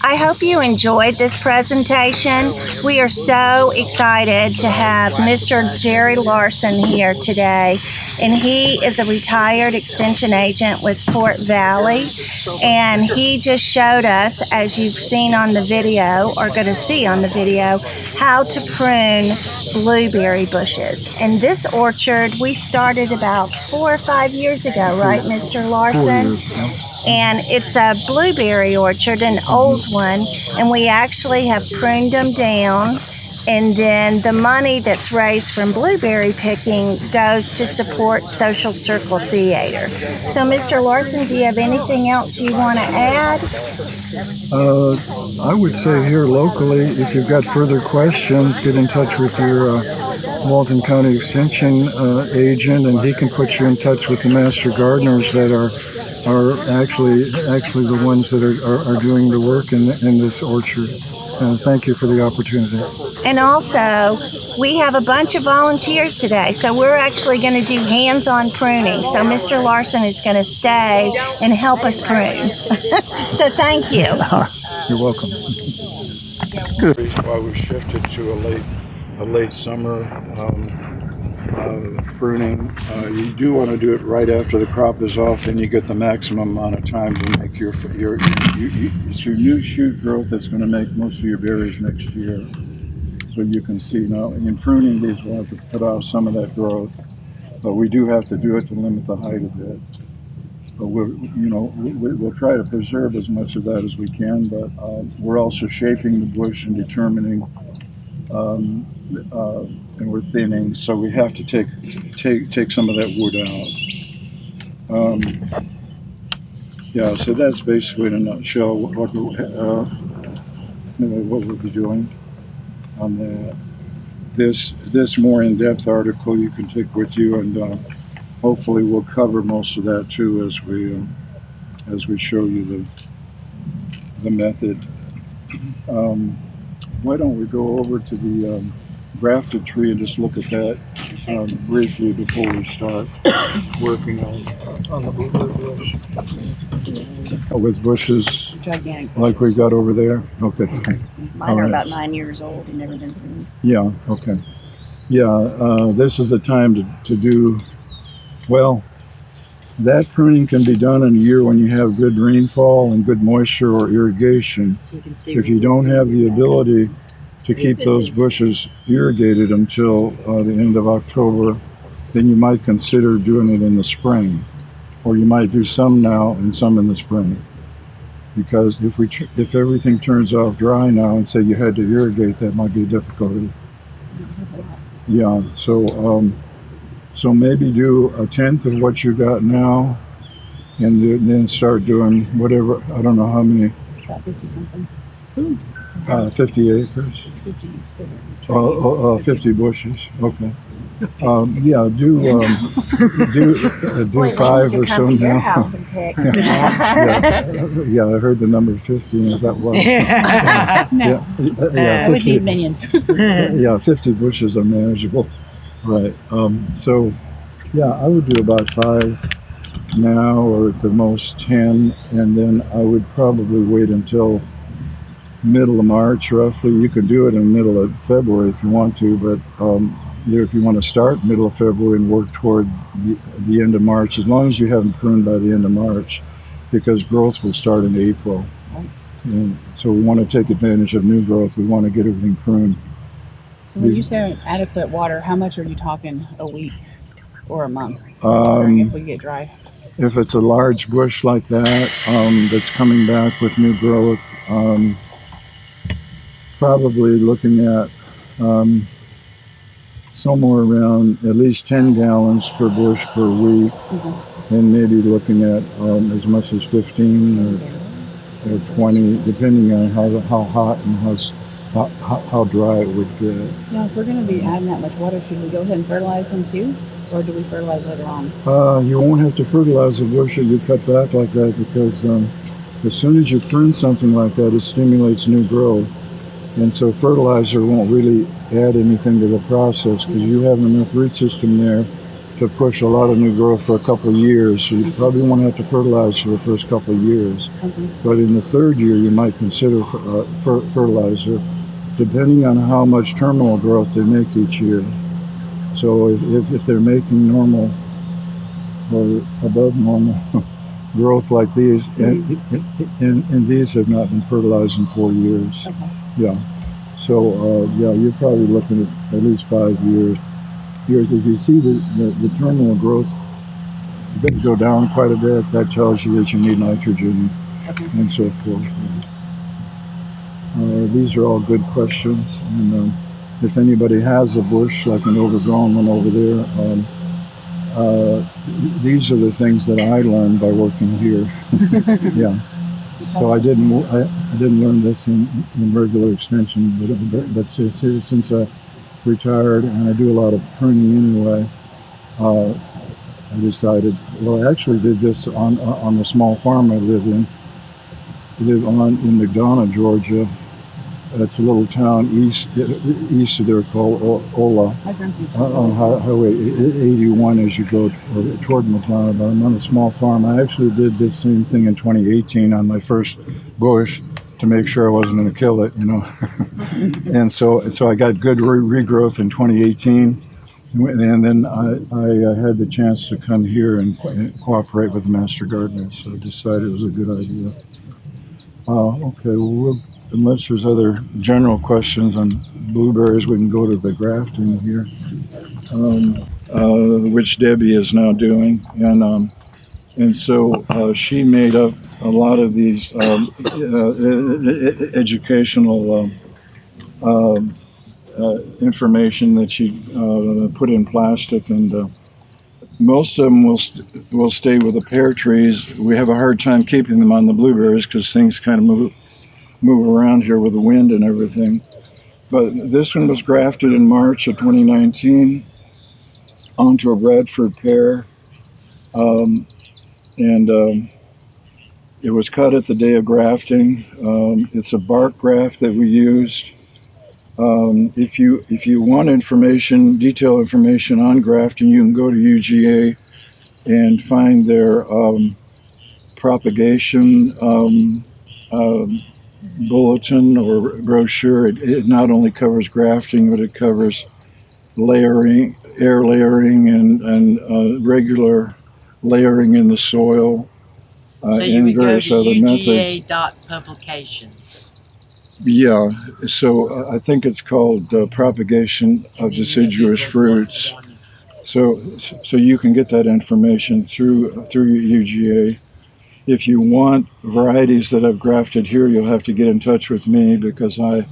I hope you enjoyed this presentation. We are so excited to have Mr. Jerry Larson here today, and he is a retired extension agent with Fort Valley, and he just showed us, as you've seen on the video, or going to see on the video, how to prune blueberry bushes. And this orchard we started about 4 or 5 years ago, right, Mr. Larson? 4 years, yeah. And it's a blueberry orchard, an old one, and we actually have pruned them down, and then the money that's raised from blueberry picking goes to support Social Circle Theater. So Mr. Larson, do you have anything else you want to add? I would say here locally, if you've got further questions, get in touch with your Walton County Extension agent, and he can put you in touch with the master gardeners that are actually the ones that are doing the work in this orchard. Thank you for the opportunity. And also, we have a bunch of volunteers today, so we're actually going to do hands-on pruning. So Mr. Larson is going to stay and help us prune. So thank you. You're welcome. Why we shifted to a late summer pruning. You do want to do it right after the crop is off, then you get the maximum amount of time to make it's your new shoot growth that's going to make most of your berries next year. So you can see now in pruning these, we'll have to cut off some of that growth, but we do have to do it to limit the height of it. But we'll try to preserve as much of that as we can, but we're also shaping the bush and determining and we're thinning, so we have to take some of that wood out. Yeah, so that's basically in a nutshell what we'll be doing on that. This more in-depth article you can take with you, and hopefully we'll cover most of that too as we show you the method. Why don't we go over to the grafted tree and just look at that briefly before we start working on the blueberry bush. With bushes gigantic like we got over there? Okay. Mine are about 9 years old and never been pruned. Yeah, okay. Yeah, this is the time to do, well, that pruning can be done in a year when you have good rainfall and good moisture or irrigation. If you don't have the ability to keep those bushes irrigated until the end of October, then you might consider doing it in the spring, or you might do some now and some in the spring. Because if everything turns off dry now and say you had to irrigate, that might be a difficulty. Yeah, so maybe do 1/10 of what you got now, and then start doing whatever. I don't know how many. About 50 something. 50 acres. 50 bushes. Okay. Yeah, do 5 or so now. Yeah, I heard the number 50, and I thought, well, No. yeah, We 50, need minions. yeah, 50 bushes are manageable. Right. So, yeah, I would do about 5 now, or at the most 10, and then I would probably wait until middle of March, roughly. You could do it in the middle of February if you want to, but if you want to start middle of February and work toward the end of March, as long as you haven't pruned by the end of March, because growth will start in April. And so we want to take advantage of new growth. We want to get everything pruned. So when you say adequate water, how much are you talking a week or a month if we get dry? If it's a large bush like that that's coming back with new growth, probably looking at somewhere around at least 10 gallons per bush per week, and maybe looking at as much as 15 or 20, depending on how hot and how dry it would get. Now, if we're going to be adding that much water, should we go ahead and fertilize them too, or do we fertilize later on? You won't have to fertilize the bush if you cut back like that, because as soon as you prune something like that, it stimulates new growth. And so fertilizer won't really add anything to the process, because you have enough root system there to push a lot of new growth for a couple of years. So you probably won't have to fertilize for the first couple of years. But in the third year, you might consider fertilizer, depending on how much terminal growth they make each year. So if they're making normal or above normal growth like these, and these have not been fertilized in 4 years. Okay. Yeah. So you're probably looking at least 5 years. If you see the terminal growth go down quite a bit, that tells you that you need nitrogen and so forth. These are all good questions, and if anybody has a bush, like an overgrown one over there, these are the things that I learned by working here. Yeah. So I didn't learn this in regular extension, but since I retired and I do a lot of pruning anyway, I decided. Well, I actually did this on the small farm I live in McDonough, Georgia. It's a little town east of there called Ola, on Highway 81 as you go toward McDonough. But I'm on a small farm. I actually did this same thing in 2018 on my first bush to make sure I wasn't going to kill it, And so I got good regrowth in 2018, and then I had the chance to come here and cooperate with the master gardeners. So I decided it was a good idea. Okay, well, unless there's other general questions on blueberries, we can go to the grafting here, which Debbie is now doing, and so she made up a lot of these educational information that she put in plastic, and most of them will stay with the pear trees. We have a hard time keeping them on the blueberries because things kind of move around here with the wind and everything. But this one was grafted in March of 2019 onto a Bradford pear, and it was cut at the day of grafting. It's a bark graft that we used. If you want detailed information on grafting, you can go to UGA and find their propagation bulletin or brochure. It not only covers grafting, but it covers layering, air layering, and regular layering in the soil, and various other methods. Publications. Yeah, so I think it's called propagation of deciduous fruits. So you can get that information through UGA. If you want varieties that I've grafted here, you'll have to get in touch with me because I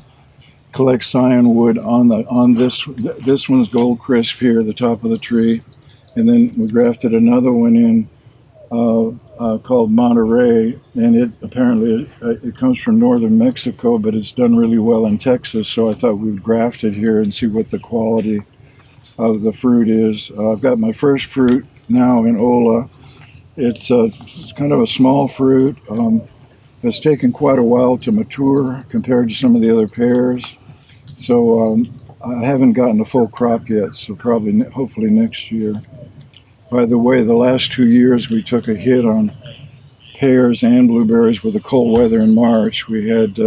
collect cyanwood on this one's Gold Crisp here, the top of the tree, and then we grafted another one in called Monterey, and it comes from northern Mexico, but it's done really well in Texas. So I thought we'd graft it here and see what the quality of the fruit is. I've got my first fruit now in Ola. It's kind of a small fruit. It's taken quite a while to mature compared to some of the other pears. So I haven't gotten a full crop yet, so hopefully next year. By the way, the last 2 years we took a hit on pears and blueberries with the cold weather in March. We had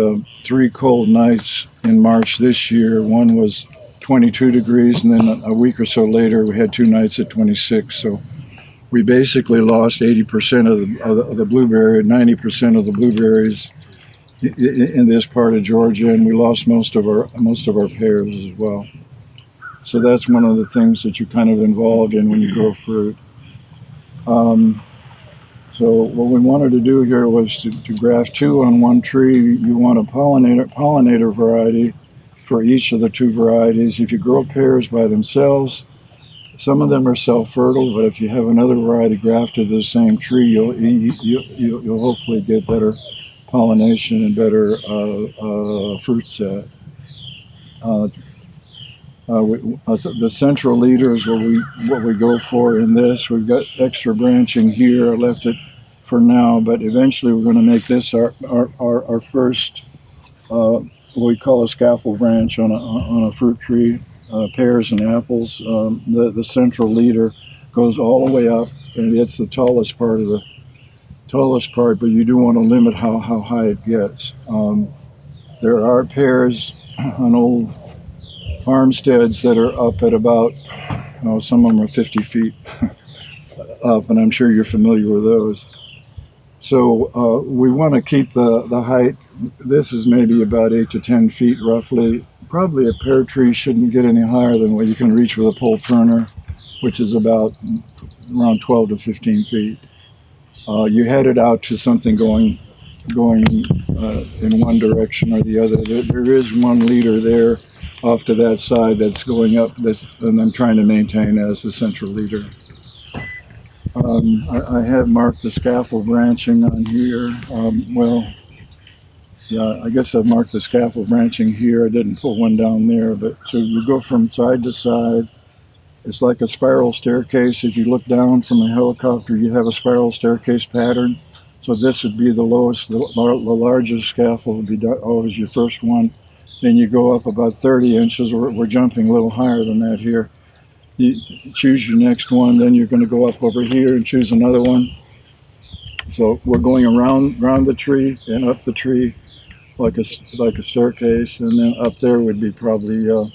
3 cold nights in March this year. One was 22 degrees, and then a week or so later we had 2 nights at 26. So we basically lost 80% of the blueberry, 90% of the blueberries in this part of Georgia, and we lost most of our pears as well. So that's one of the things that you're kind of involved in when you grow fruit. So what we wanted to do here was to graft 2 on one tree. You want a pollinator variety for each of the 2 varieties. If you grow pears by themselves, some of them are self-fertile, but if you have another variety grafted to the same tree, you'll hopefully get better pollination and better fruit set. The central leader is what we go for in this. We've got extra branching here. I left it for now, but eventually we're going to make this our first what we call a scaffold branch on a fruit tree. Pears and apples. The central leader goes all the way up, and it's the tallest part, but you do want to limit how high it gets. There are pairs on old farmsteads that are up at about, some of them are 50 feet up, and I'm sure you're familiar with those. So we want to keep the height. This is maybe about 8 to 10 feet roughly. Probably a pear tree shouldn't get any higher than what you can reach with a pole pruner, which is about around 12 to 15 feet. You head it out to something going in one direction or the other. There is one leader there off to that side that's going up, and I'm trying to maintain as the central leader. I have marked the scaffold branching on here. I guess I've marked the scaffold branching here. I didn't put one down there, but so we go from side to side. It's like a spiral staircase. If you look down from a helicopter, you have a spiral staircase pattern. So this would be the lowest, the largest scaffold would be always your first one. Then you go up about 30 inches. We're jumping a little higher than that here. You choose your next one, then you're going to go up over here and choose another one. So we're going around the tree and up the tree like a staircase, and then up there would be probably a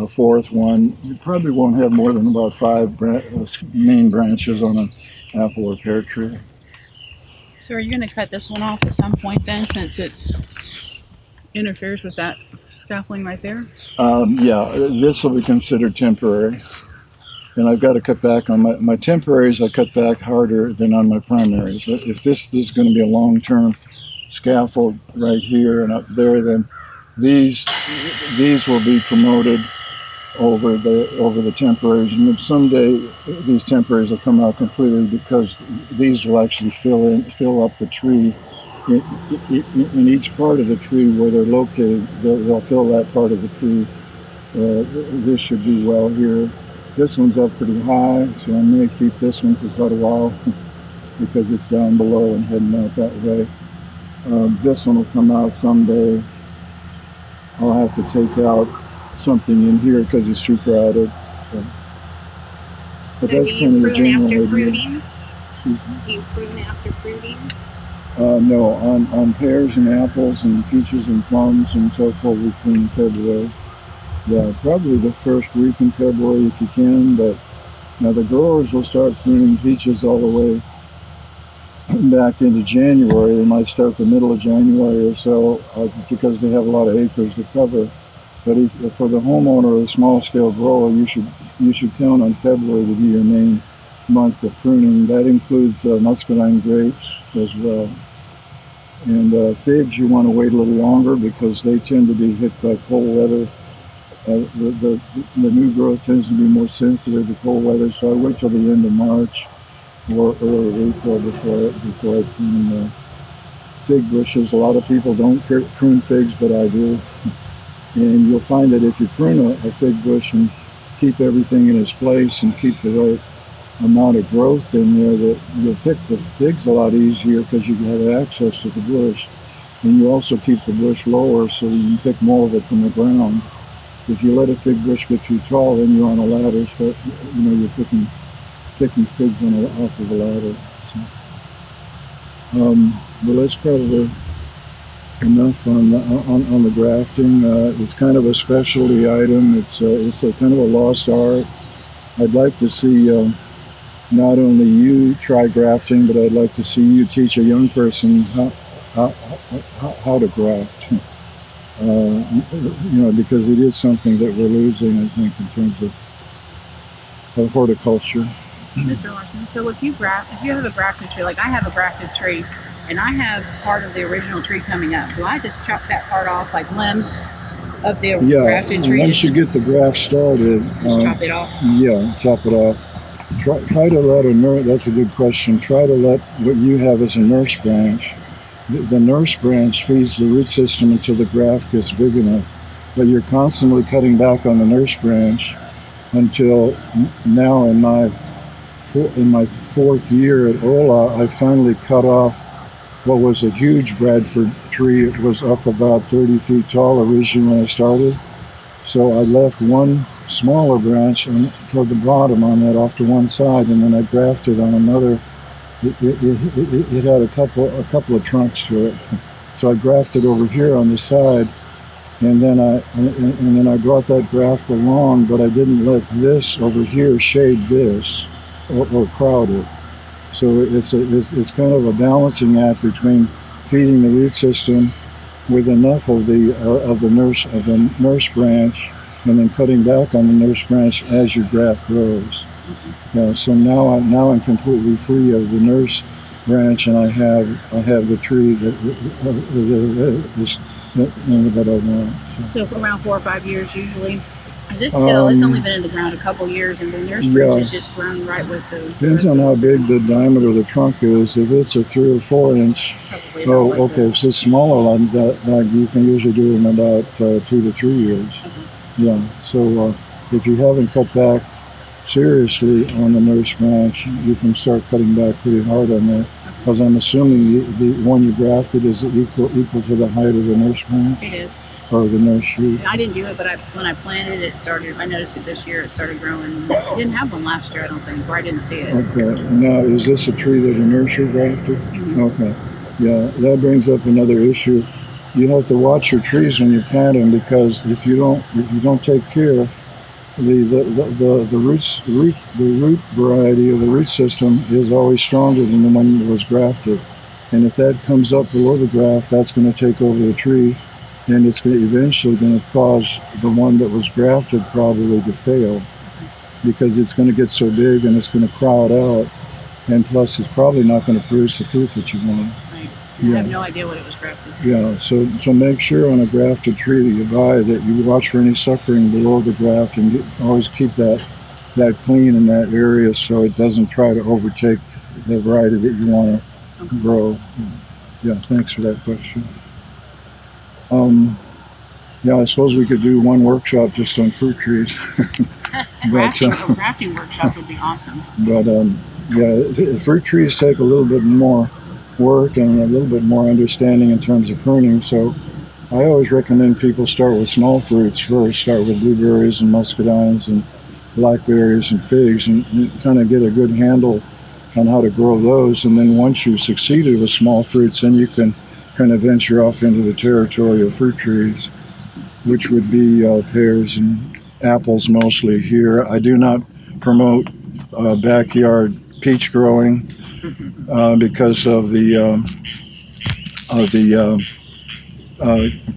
fourth one. You probably won't have more than about 5 main branches on an apple or pear tree. So are you going to cut this one off at some point then, since it interferes with that scaffolding right there? Yeah, this will be considered temporary. And I've got to cut back on my temporaries. I cut back harder than on my primaries. If this is going to be a long-term scaffold right here and up there, then these will be promoted over the temporaries. And if someday these temporaries will come out completely, because these will actually fill up the tree. In each part of the tree where they're located, they'll fill that part of the tree. This should do well here. This one's up pretty high, so I may keep this one for quite a while because it's down below and heading out that way. This one will come out someday. I'll have to take out something in here because it's too crowded. But So that's do kind you of the prune general after idea. pruning? Do you prune after pruning? No, on pears and apples and peaches and plums and so forth, we prune in February. Yeah, probably the first week in February if you can, but now the growers will start pruning peaches all the way back into January. They might start the middle of January or so because they have a lot of acres to cover. But for the homeowner or the small-scale grower, you should count on February to be your main month of pruning. That includes muscadine grapes as well. And figs, you want to wait a little longer because they tend to be hit by cold weather. The new growth tends to be more sensitive to cold weather, so I wait till the end of March or early April before I prune the fig bushes. A lot of people don't prune figs, but I do. And you'll find that if you prune a fig bush and keep everything in its place and keep the right amount of growth in there, that you'll pick the figs a lot easier because you have access to the bush. And you also keep the bush lower so you can pick more of it from the ground. If you let a fig bush get too tall, then you're on a ladder, so you're picking figs off of a ladder. So, well, that's probably enough on the grafting. It's kind of a specialty item. It's a kind of a lost art. I'd like to see not only you try grafting, but I'd like to see you teach a young person how to graft. Because it is something that we're losing, I think, in terms of horticulture. Mr. Larson, so if you have a grafted tree, like I have a grafted tree, and I have part of the original tree coming up, do I just chop that part off, like limbs of the grafted tree? Once you get the graft started, just chop it off? Yeah, chop it off. Try to let that's a good question. Try to let what you have as a nurse branch. The nurse branch feeds the root system until the graft gets big enough. But you're constantly cutting back on the nurse branch until now in my 4th year at Ola, I finally cut off what was a huge Bradford tree. It was up about 30 feet tall originally when I started. So I left one smaller branch and toward the bottom on that off to one side, and then I grafted on another. It had a couple of trunks to it, so I grafted over here on the side, and then I brought that graft along, but I didn't let this over here shade this or crowd it. So it's kind of a balancing act between feeding the root system with enough of the nurse branch, and then cutting back on the nurse branch as your graft grows. So now I'm completely free of the nurse branch, and I have the tree that I want. So for around 4 or 5 years usually. Is this still? It's only been in the ground a couple years, and the nurse branch is just grown right with the. Depends on how big the diameter of the trunk is. If it's a 3 or 4 inch, if it's smaller like that, you can usually do it in about 2 to 3 years. Yeah. So if you haven't cut back seriously on the nurse branch, you can start cutting back pretty hard on that. Because I'm assuming the one you grafted is equal to the height of the nurse branch. It is. Or the nurse shoot. I didn't do it, but when I planted it, started. I noticed it this year. It started growing. It didn't have one last year, I don't think, or I didn't see it. Okay. Now, is this a tree that a nursery grafted? Mm-hmm. Okay. Yeah, that brings up another issue. You have to watch your trees when you plant them, because if you don't take care, the root variety of the root system is always stronger than the one that was grafted, and if that comes up below the graft, that's going to take over the tree. And it's eventually going to cause the one that was grafted probably to fail, because it's going to get so big and it's going to crowd out, and plus it's probably not going to produce the fruit that you want. Right. I have no idea what it was grafted to. Yeah, so make sure on a grafted tree that you buy that you watch for any suckering below the graft, and always keep that clean in that area so it doesn't try to overtake the variety that you want to grow. Yeah, thanks for that question. I suppose we could do one workshop just on fruit trees. Grafting workshop would be awesome. But fruit trees take a little bit more work and a little bit more understanding in terms of pruning. So I always recommend people start with small fruits first. Start with blueberries and muscadines and blackberries and figs, and kind of get a good handle on how to grow those. And then once you've succeeded with small fruits, then you can kind of venture off into the territory of fruit trees, which would be pears and apples mostly here. I do not promote backyard peach growing because of the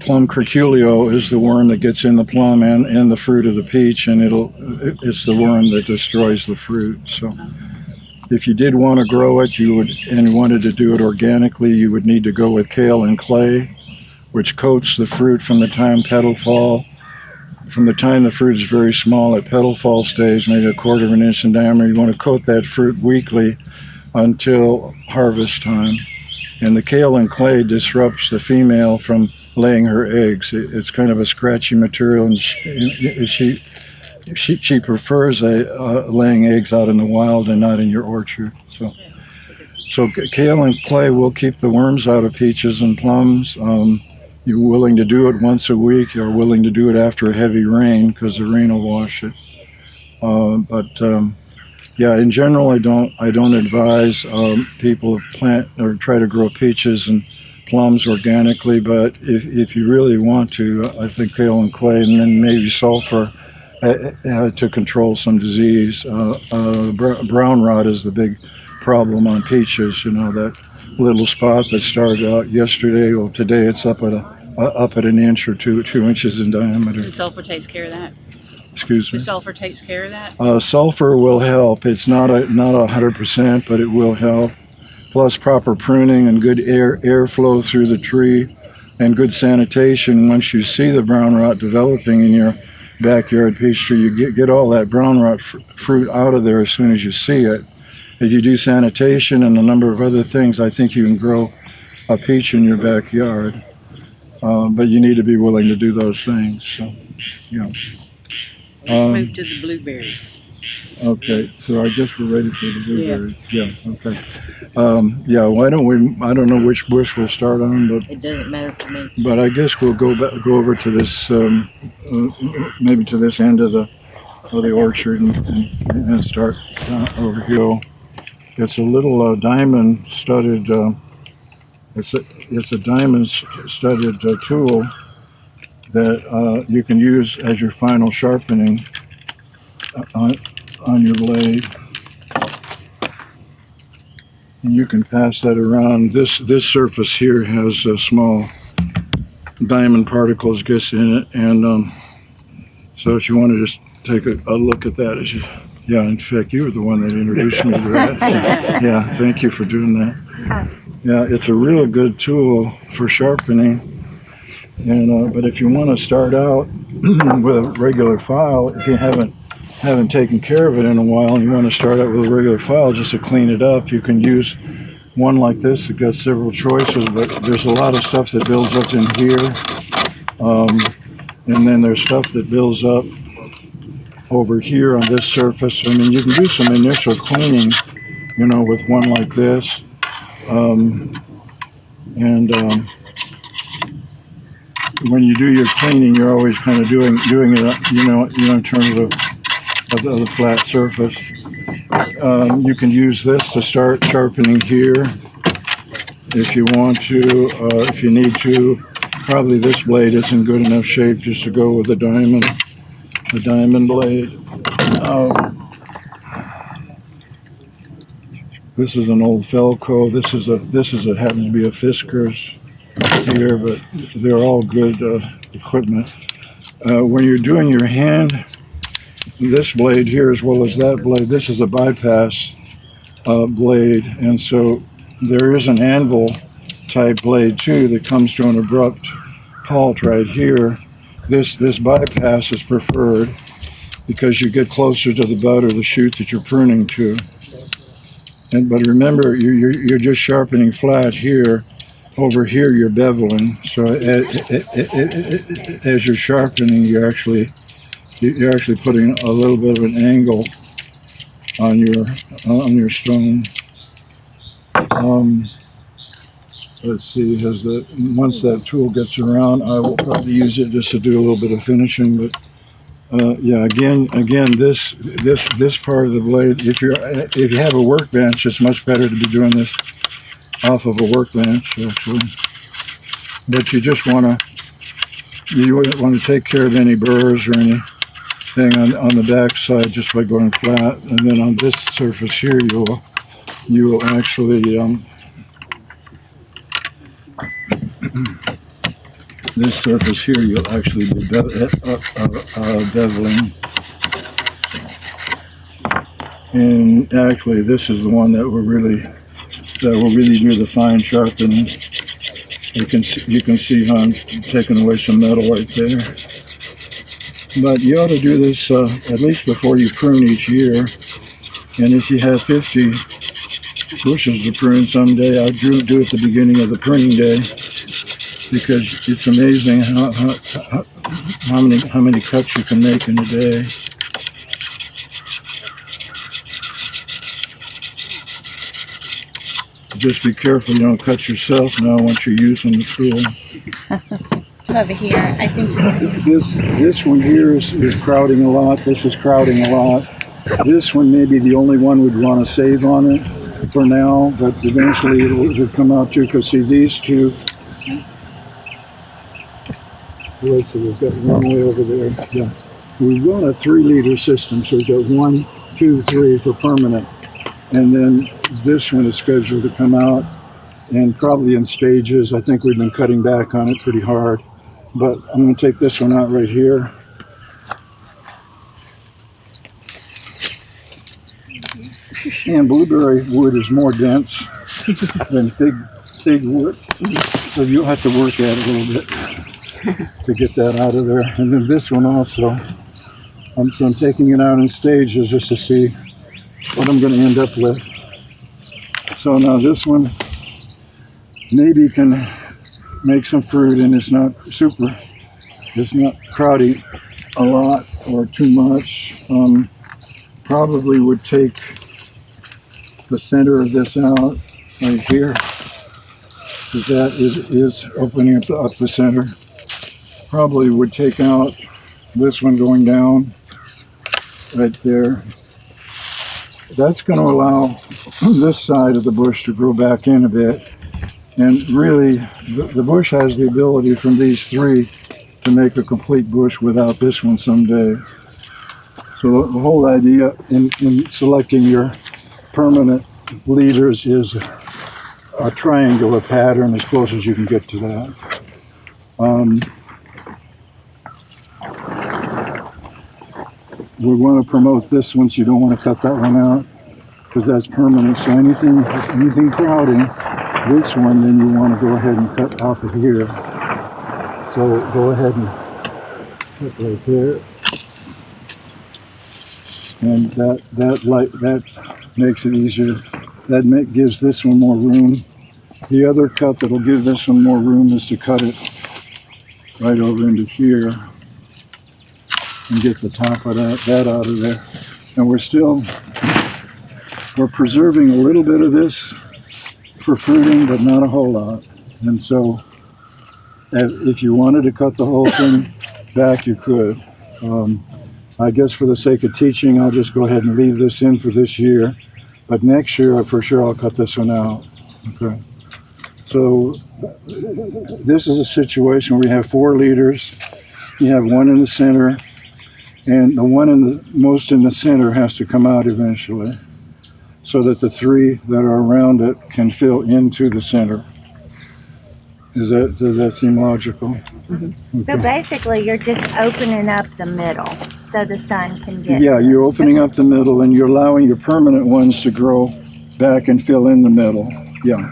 plum curculio is the worm that gets in the plum and in the fruit of the peach, and it's the worm that destroys the fruit. So if you did want to grow it, and wanted to do it organically, you would need to go with kale and clay, which coats the fruit from the time petal fall. From the time the fruit is very small at petal fall stage, maybe 1/4 of an inch in diameter, you want to coat that fruit weekly until harvest time. And the kale and clay disrupts the female from laying her eggs. It's kind of a scratchy material, and she prefers laying eggs out in the wild and not in your orchard. So kale and clay will keep the worms out of peaches and plums. You're willing to do it once a week, or willing to do it after a heavy rain, because the rain will wash it. In general, I don't advise people plant or try to grow peaches and plums organically. But if you really want to, I think kale and clay, and then maybe sulfur to control some disease. Brown rot is the big problem on peaches. That little spot that started out yesterday, well, today it's up at an inch or 2 inches in diameter. The sulfur takes care of that. Excuse me. The sulfur takes care of that. Sulfur will help. It's not 100%, but it will help. Plus proper pruning and good airflow through the tree, and good sanitation. Once you see the brown rot developing in your backyard peach tree, you get all that brown rot fruit out of there as soon as you see it. If you do sanitation and a number of other things, I think you can grow a peach in your backyard. But you need to be willing to do those things. So, Let's move to the blueberries. Okay, so I guess we're ready for the blueberries. Yeah. Okay. Why don't we? I don't know which bush we'll start on, but it doesn't matter for me. But I guess we'll go over to this, maybe to this end of the of the orchard and start over here. It's a little diamond studded. It's a diamond studded tool that you can use as your final sharpening on your blade. And you can pass that around. This surface here has small diamond particles gets in it, and so if you want to just take a look at that, yeah, in fact, you were the one that introduced me to that. Yeah, thank you for doing that. Yeah, it's a real good tool for sharpening. And but if you want to start out with a regular file, if you haven't taken care of it in a while and you want to start out with a regular file just to clean it up, you can use one like this. It got several choices, but there's a lot of stuff that builds up in here, and then there's stuff that builds up over here on this surface. I mean, you can do some initial cleaning, with one like this, when you do your cleaning, you're always kind of doing it, in terms of the flat surface. You can use this to start sharpening here if you want to, if you need to. Probably this blade isn't good enough shape just to go with the diamond blade. This is an old Felco. This is happens to be a Fiskars here, but they're all good equipment. When you're doing your hand, this blade here as well as that blade, this is a bypass blade, and so there is an anvil type blade too that comes to an abrupt halt right here. This bypass is preferred because you get closer to the bud or the shoot that you're pruning to. But remember, you're just sharpening flat here. Over here, you're beveling. So as you're sharpening, you're actually putting a little bit of an angle on your stone. Let's see. Once that tool gets around, I will probably use it just to do a little bit of finishing. But yeah, again, this part of the blade. If you have a workbench, it's much better to be doing this off of a workbench, actually. But you just want to take care of any burrs or anything on the back side just by going flat, and then on this surface here, you will actually this surface here you'll actually be beveling. And actually, this is the one that will really do the fine sharpening. You can see how I'm taking away some metal right there. But you ought to do this at least before you prune each year. And if you have 50 bushes to prune someday, I do it at the beginning of the pruning day, because it's amazing how many cuts you can make in a day. Just be careful you don't cut yourself now once you're using the tool. Over here, I think. This one here is crowding a lot. This is crowding a lot. This one may be the only one we'd want to save on it for now, but eventually it'll come out too, because see these two. Let's see, we've got one way over there. Yeah. We run a 3-liter system, so we've got 1, 2, 3 for permanent. And then this one is scheduled to come out, and probably in stages. I think we've been cutting back on it pretty hard. But I'm going to take this one out right here. And blueberry wood is more dense than fig wood, so you'll have to work at it a little bit to get that out of there. And then this one also, so I'm taking it out in stages just to see what I'm going to end up with. So now this one maybe can make some fruit, and it's not crowding a lot or too much. Probably would take the center of this out right here, because that is opening up the center. Probably would take out this one going down, right there. That's going to allow this side of the bush to grow back in a bit. And really, the bush has the ability from these three to make a complete bush without this one someday. So the whole idea in selecting your permanent leaders is a triangular pattern as close as you can get to that. We want to promote this one, so you don't want to cut that one out because that's permanent. So anything crowding this one, then you want to go ahead and cut off of here. So go ahead and put right there. And that makes it easier. That gives this one more room. The other cut that'll give this one more room is to cut it right over into here and get the top of that out of there. And we're preserving a little bit of this for fruiting, but not a whole lot. And so if you wanted to cut the whole thing back, you could. I guess for the sake of teaching, I'll just go ahead and leave this in for this year. But next year, for sure, I'll cut this one out. Okay. So this is a situation where we have 4 leaders. You have one in the center, and the one most in the center has to come out eventually, so that the 3 that are around it can fill into the center. Does that seem logical? Mm-hmm. Okay. So basically, you're just opening up the middle so the sun can get. Yeah, you're opening up the middle, and you're allowing your permanent ones to grow back and fill in the middle. Yeah.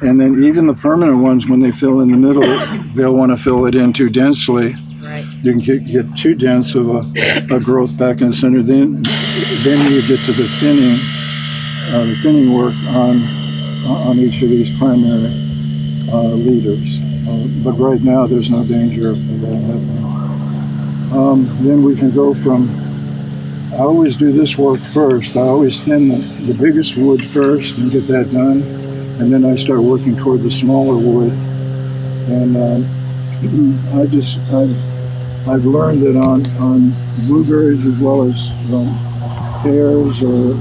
And then even the permanent ones, when they fill in the middle, they'll want to fill it in too densely. Right. You can get too dense of a growth back in the center. Then you get to the thinning work on each of these primary leaders. But right now, there's no danger of that happening. Then we can go from, I always do this work first. I always thin the biggest wood first and get that done. And then I start working toward the smaller wood. And I've learned that on blueberries as well as pears or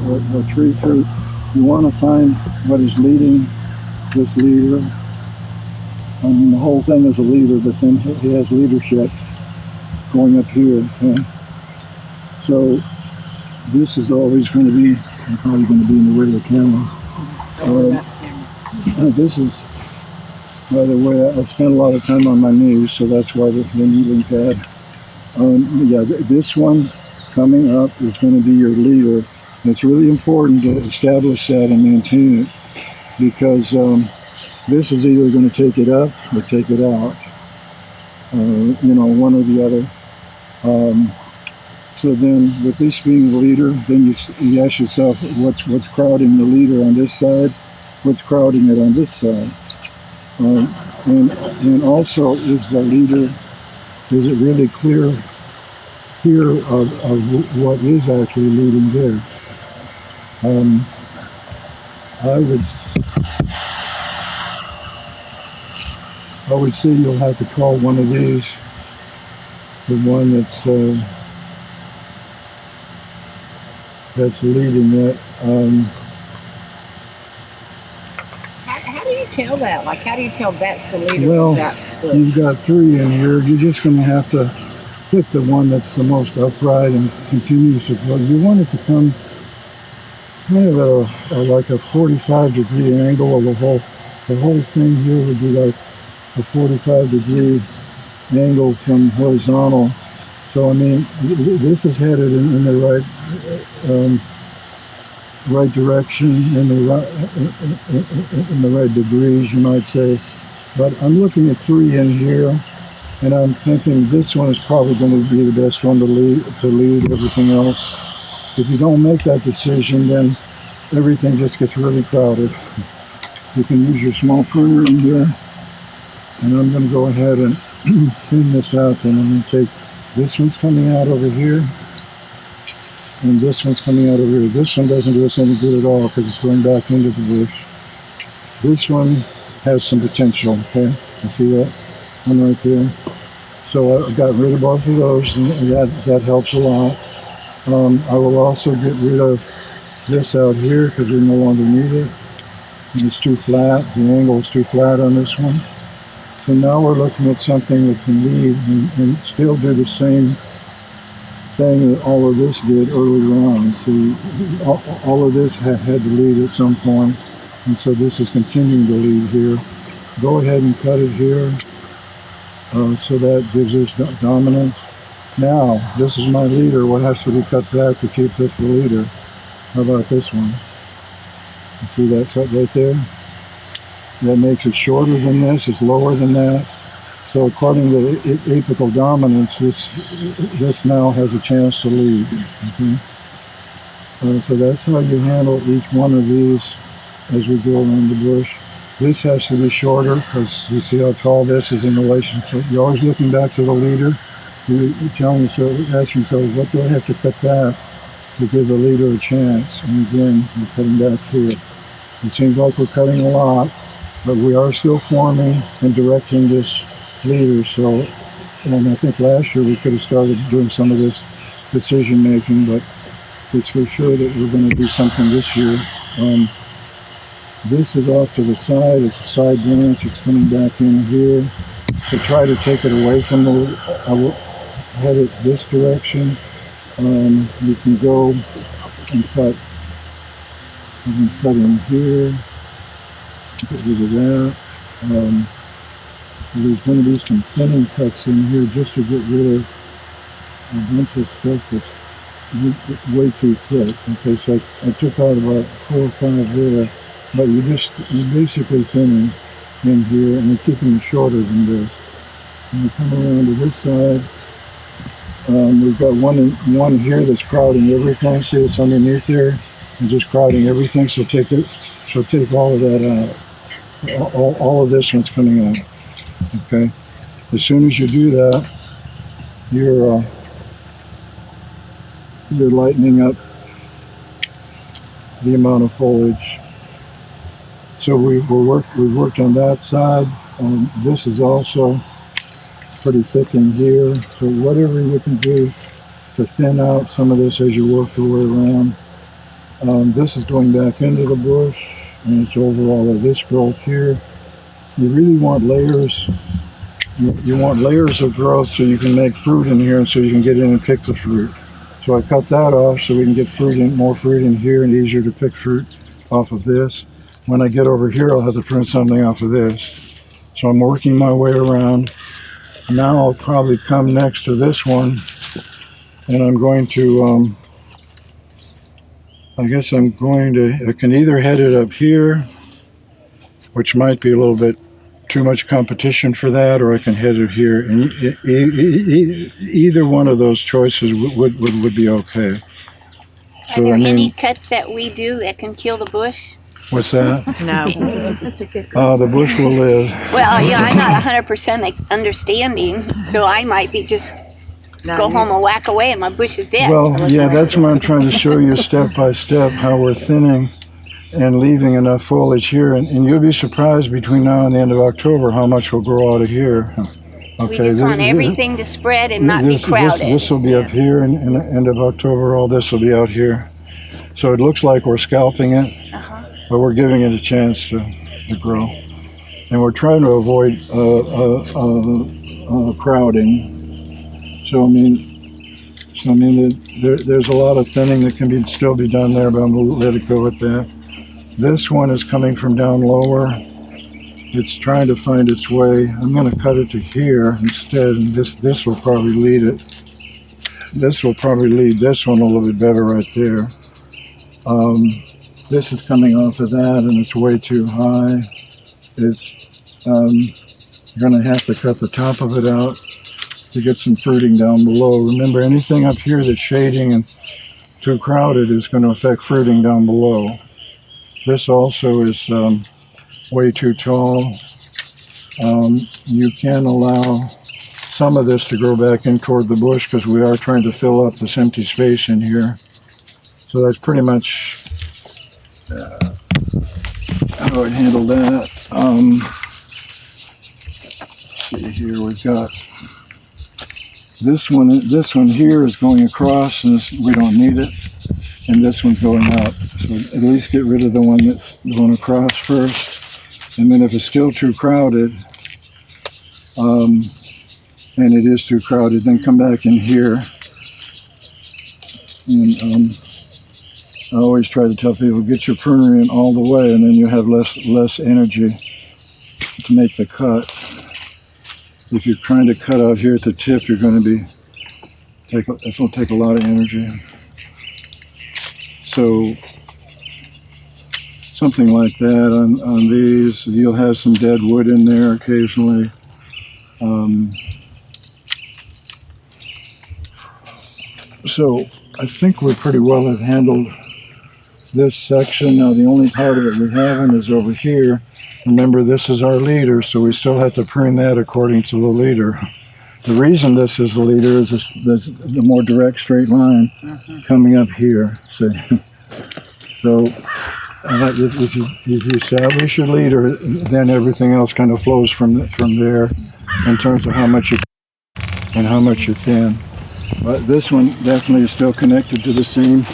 tree fruit, you want to find what is leading this leader. I mean, the whole thing is a leader, but then he has leadership going up here. Okay? So this is always going to be, I'm probably going to be in the way of the camera. This is, by the way, I spent a lot of time on my knees, so that's why the kneeling pad. This one coming up is going to be your leader. And it's really important to establish that and maintain it, because this is either going to take it up or take it out, one or the other. So then, with this being the leader, then you ask yourself, what's crowding the leader on this side? What's crowding it on this side? And also, is the leader, is it really clear here of what is actually leading there? I would say you'll have to call one of these the one that's leading it. How do you tell that? Like, how do you tell that's the leader Well, of that bush? You've got 3 in here. You're just going to have to pick the one that's the most upright and continues to grow. You want it to come kind of like a 45-degree angle of the whole thing here would be like a 45-degree angle from horizontal. So I mean, this is headed in the right direction, in the right degrees, you might say. But I'm looking at 3 in here, and I'm thinking this one is probably going to be the best one to lead everything else. If you don't make that decision, then everything just gets really crowded. You can use your small pruner in here, and I'm going to go ahead and thin this out, and I'm going to take this one's coming out over here, and this one's coming out over here. This one doesn't do us any good at all because it's going back into the bush. This one has some potential, okay? You see that one right there? So I got rid of both of those, and that helps a lot. I will also get rid of this out here because we no longer need it. And it's too flat. The angle is too flat on this one. So now we're looking at something that can lead and still do the same thing that all of this did earlier on. So all of this had to lead at some point, and so this is continuing to lead here. Go ahead and cut it here. So that gives us dominance. Now, this is my leader. What has to be cut back to keep this the leader? How about this one? You see that cut right there? That makes it shorter than this, it's lower than that. So according to apical dominance, this now has a chance to lead. Okay? So that's how you handle each one of these as we go around the bush. This has to be shorter because you see how tall this is in relation to, you're always looking back to the leader. You're telling yourself, asking yourself, what do I have to cut back to give the leader a chance? And again, we're cutting back here. It seems like we're cutting a lot, but we are still forming and directing this leader. So, and I think last year we could have started doing some of this decision making, but it's for sure that we're going to do something this year. This is off to the side. It's a side branch. It's coming back in here. To try to take it away from I will head it this direction. You can go and cut. You can cut in here. Get rid of that. There's going to be some thinning cuts in here just to get rid of a bunch of stuff that's way too thick. Okay, so I took out about 4 or 5 there, but you're basically thinning in here and you're keeping it shorter than this. And we come around to this side. We've got one here that's crowding everything. See, it's underneath there and just crowding everything. So take all of that out. All of this one's coming out. Okay. As soon as you do that, you're lightening up the amount of foliage. So we've worked on that side. This is also pretty thick in here. So whatever you can do to thin out some of this as you work your way around. This is going back into the bush, and it's over all of this growth here. You really want layers. You want layers of growth so you can make fruit in here and so you can get in and pick the fruit. So I cut that off so we can get more fruit in here and easier to pick fruit off of this. When I get over here, I'll have to prune something off of this. So I'm working my way around. Now I'll probably come next to this one, and I'm going to, I can either head it up here, which might be a little bit too much competition for that, or I can head it here. And either one of those choices would be okay. Are there any cuts that we do that can kill the bush? What's that? No. That's a good The bush will live. Well, I'm not 100% understanding, so I might be just go home and whack away and my bush is dead. Well, yeah, that's why I'm trying to show you step by step how we're thinning and leaving enough foliage here. And you'll be surprised between now and the end of October how much will grow out of here. Okay, we just want everything to spread and not be crowded. This will be up here, and in the end of October, all this will be out here. So it looks like we're scalping it, but we're giving it a chance to grow. And we're trying to avoid crowding. So there's a lot of thinning that can still be done there, but I'm going to let it go with that. This one is coming from down lower. It's trying to find its way. I'm going to cut it to here instead, and this will probably lead it. This will probably lead this one a little bit better right there. This is coming off of that, and it's way too high. You're going to have to cut the top of it out to get some fruiting down below. Remember, anything up here that's shading and too crowded is going to affect fruiting down below. This also is way too tall. You can allow some of this to grow back in toward the bush because we are trying to fill up this empty space in here. So that's pretty much how I'd handle that. Let's see here, we've got This one here is going across, and we don't need it. And this one's going out. So at least get rid of the one that's going across first. And then if it's still too crowded, and it is too crowded, then come back in here. And I always try to tell people, get your pruner in all the way, and then you have less energy to make the cut. If you're trying to cut out here at the tip, you're going to it's going to take a lot of energy. So something like that on these. You'll have some dead wood in there occasionally. So I think we pretty well have handled this section. Now the only part of it we haven't is over here. Remember, this is our leader, so we still have to prune that according to the leader. The reason this is the leader is the more direct straight line coming up here. So if you establish your leader, then everything else kind of flows from there in terms of how much you and how much you thin. But this one definitely is still connected to the same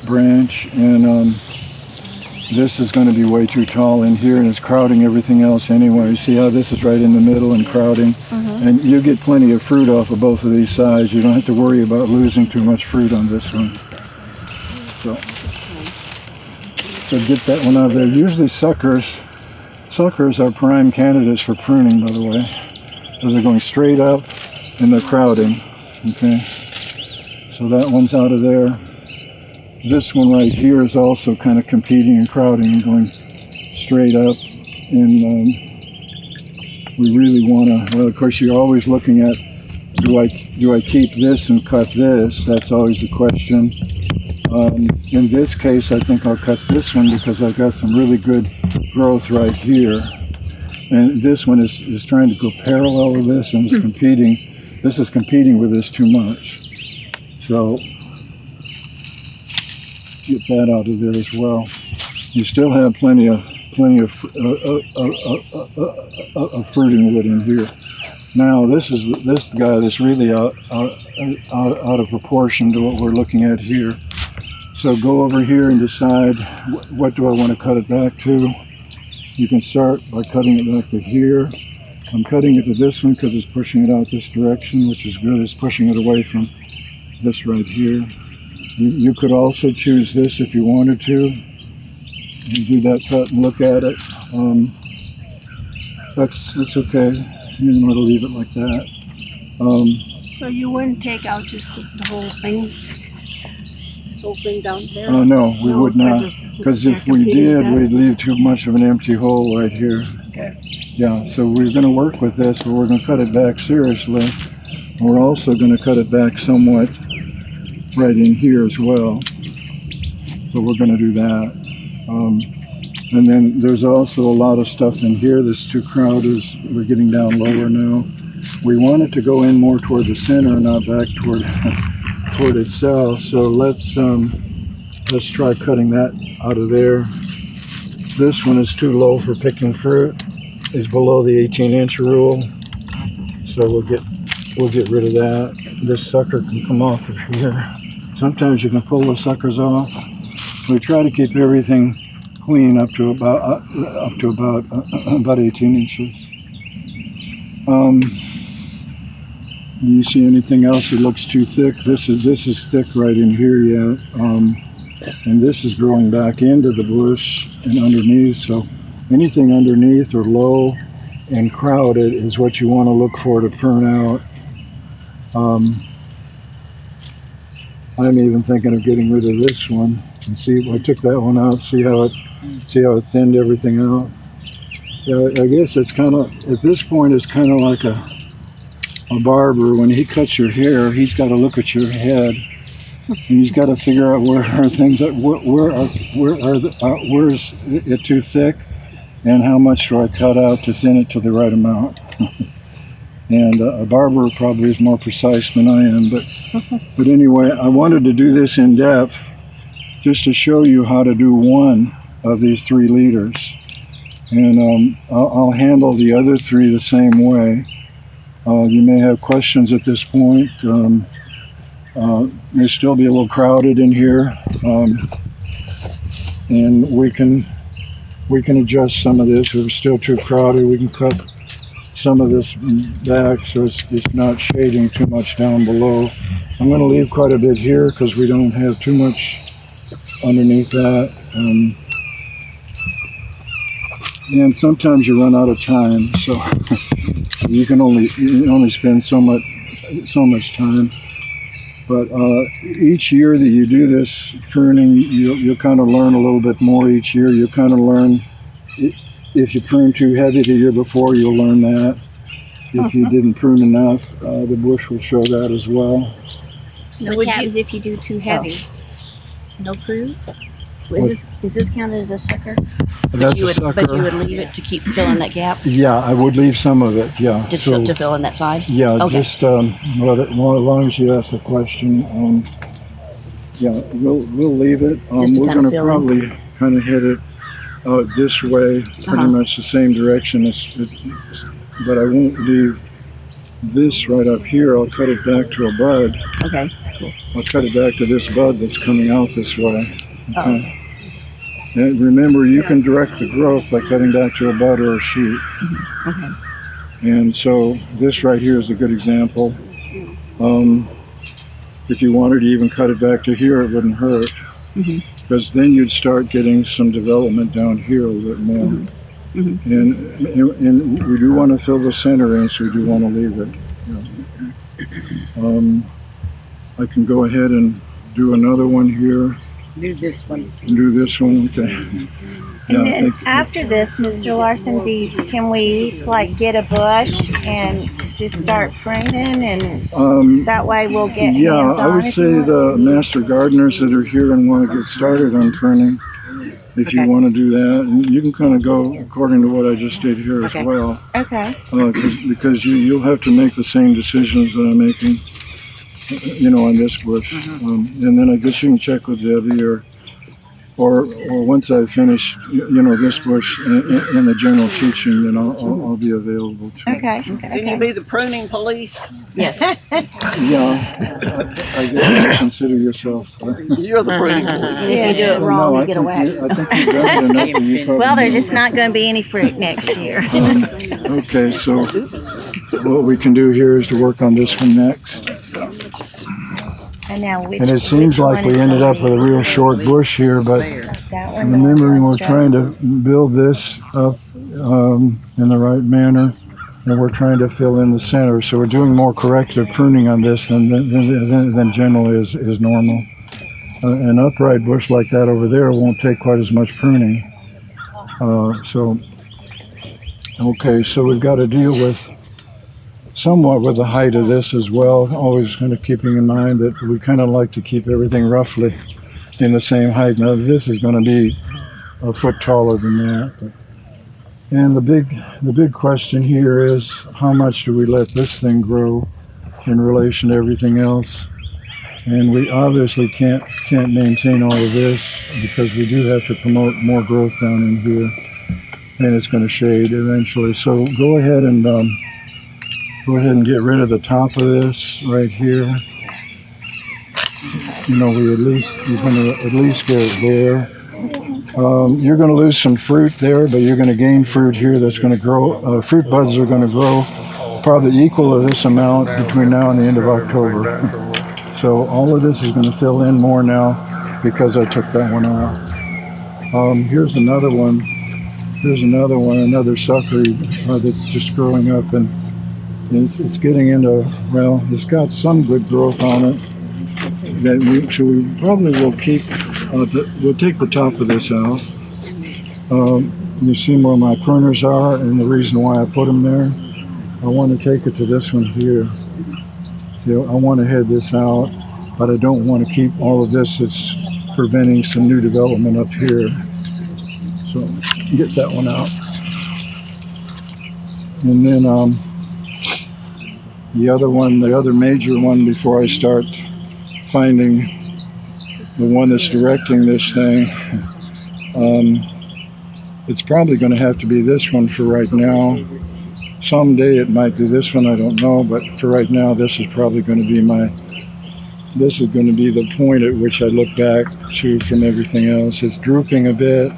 branch, and this is going to be way too tall in here, and it's crowding everything else anyway. See how this is right in the middle and crowding? And you get plenty of fruit off of both of these sides. You don't have to worry about losing too much fruit on this one. So get that one out of there. Usually suckers are prime candidates for pruning, by the way, because they're going straight up and they're crowding. Okay, so that one's out of there. This one right here is also kind of competing and crowding and going straight up. And we really want to, well, of course, you're always looking at, do I keep this and cut this? That's always the question. In this case, I think I'll cut this one because I've got some really good growth right here. And this one is trying to go parallel with this and is competing. This is competing with this too much. So get that out of there as well. You still have plenty of fruiting wood in here. Now this guy that's really out of proportion to what we're looking at here. So go over here and decide what do I want to cut it back to. You can start by cutting it back to here. I'm cutting it to this one because it's pushing it out this direction, which is good. It's pushing it away from this right here. You could also choose this if you wanted to. And do that cut and look at it. That's okay. You know, to leave it like that. So you wouldn't take out just the whole thing? This whole thing down there? No, we would not. Because if we did, we'd leave too much of an empty hole right here. Okay. Yeah, so we're going to work with this, but we're going to cut it back seriously. We're also going to cut it back somewhat right in here as well. So we're going to do that. And then there's also a lot of stuff in here that's too crowded. We're getting down lower now. We want it to go in more toward the center, not back toward itself. So let's try cutting that out of there. This one is too low for picking fruit. It's below the 18-inch rule. So we'll get rid of that. This sucker can come off of here. Sometimes you can pull the suckers off. We try to keep everything clean up to about 18 inches. You see anything else that looks too thick? This is thick right in here yet, and this is growing back into the bush and underneath. So anything underneath or low and crowded is what you want to look for to prune out. I'm even thinking of getting rid of this one. And see, I took that one out. See how it thinned everything out. Yeah, I guess it's kind of, at this point, it's kind of like a barber. When he cuts your hair, he's got to look at your head, and he's got to figure out where are things that where's it too thick, and how much do I cut out to thin it to the right amount. And a barber probably is more precise than I am, but anyway, I wanted to do this in depth just to show you how to do one of these 3 liters. And I'll handle the other 3 the same way. You may have questions at this point. May still be a little crowded in here, and we can adjust some of this. If it's still too crowded, we can cut some of this back so it's not shading too much down below. I'm going to leave quite a bit here because we don't have too much underneath that. And sometimes you run out of time, so you only spend so much time. But each year that you do this pruning, you'll kind of learn a little bit more each year. You'll kind of learn if you prune too heavy the year before, you'll learn that. If you didn't prune enough, the bush will show that as well. What happens if you do too heavy? No prune? Is this counted as a sucker? That's a sucker. But you would leave it to keep filling that gap? Yeah, I would leave some of it, yeah. To fill in that side? Yeah, okay. Just well, as long as you ask the question, yeah, we'll leave it. We're going to probably kind of hit it out this way, pretty much the same direction, but I won't leave this right up here. I'll cut it back to a bud. Okay, cool. I'll cut it back to this bud that's coming out this way. Okay. And remember, you can direct the growth by cutting back to a bud or a shoot. Okay. And so this right here is a good example. If you wanted to even cut it back to here, it wouldn't hurt. Because then you'd start getting some development down here a little bit more. And we do want to fill the center in, so we do want to leave it. I can go ahead and do another one here. Do this one. Do this one, okay. And then after this, Mr. Larson, can we like get a bush and just start pruning, and that way we'll get yeah, hands-on I would if say you want the to? master gardeners that are here and want to get started on pruning, if you want to do that, and you can kind of go according to what I just did here as well. Okay. Because you'll have to make the same decisions that I'm making, on this bush. And then I guess you can check with Debbie or once I finish, this bush and the general teaching, then I'll be available too. Okay. Can you be the pruning police? Yes. Yeah, I guess you consider yourself. You're the pruning police. If you do it wrong, you get a whack. I think you've done it enough that you probably Well, there's know. just not going to be any fruit next year. Okay, so what we can do here is to work on this one next. And it seems like we ended up with a real short bush here, but remembering we're trying to build this up in the right manner, and we're trying to fill in the center. So we're doing more corrective pruning on this than generally is normal. An upright bush like that over there won't take quite as much pruning. Okay, so we've got to deal with somewhat with the height of this as well, always kind of keeping in mind that we kind of like to keep everything roughly in the same height. Now this is going to be a foot taller than that. And the big question here is, how much do we let this thing grow in relation to everything else? And we obviously can't maintain all of this because we do have to promote more growth down in here, and it's going to shade eventually. So go ahead and get rid of the top of this right here. You're going to at least get it there. You're going to lose some fruit there, but you're going to gain fruit here that's going to grow. Fruit buds are going to grow probably equal to this amount between now and the end of October. So all of this is going to fill in more now because I took that one off. Here's another one. Another sucker that's just growing up, and it's getting into, well, it's got some good growth on it. So we probably will keep, we'll take the top of this out. You see where my pruners are and the reason why I put them there. I want to take it to this one here. I want to head this out, but I don't want to keep all of this. It's preventing some new development up here. So get that one out. And then the other major one before I start finding the one that's directing this thing, it's probably going to have to be this one for right now. Someday it might do this one, I don't know, but for right now, this is probably going to be the point at which I look back to from everything else. It's drooping a bit,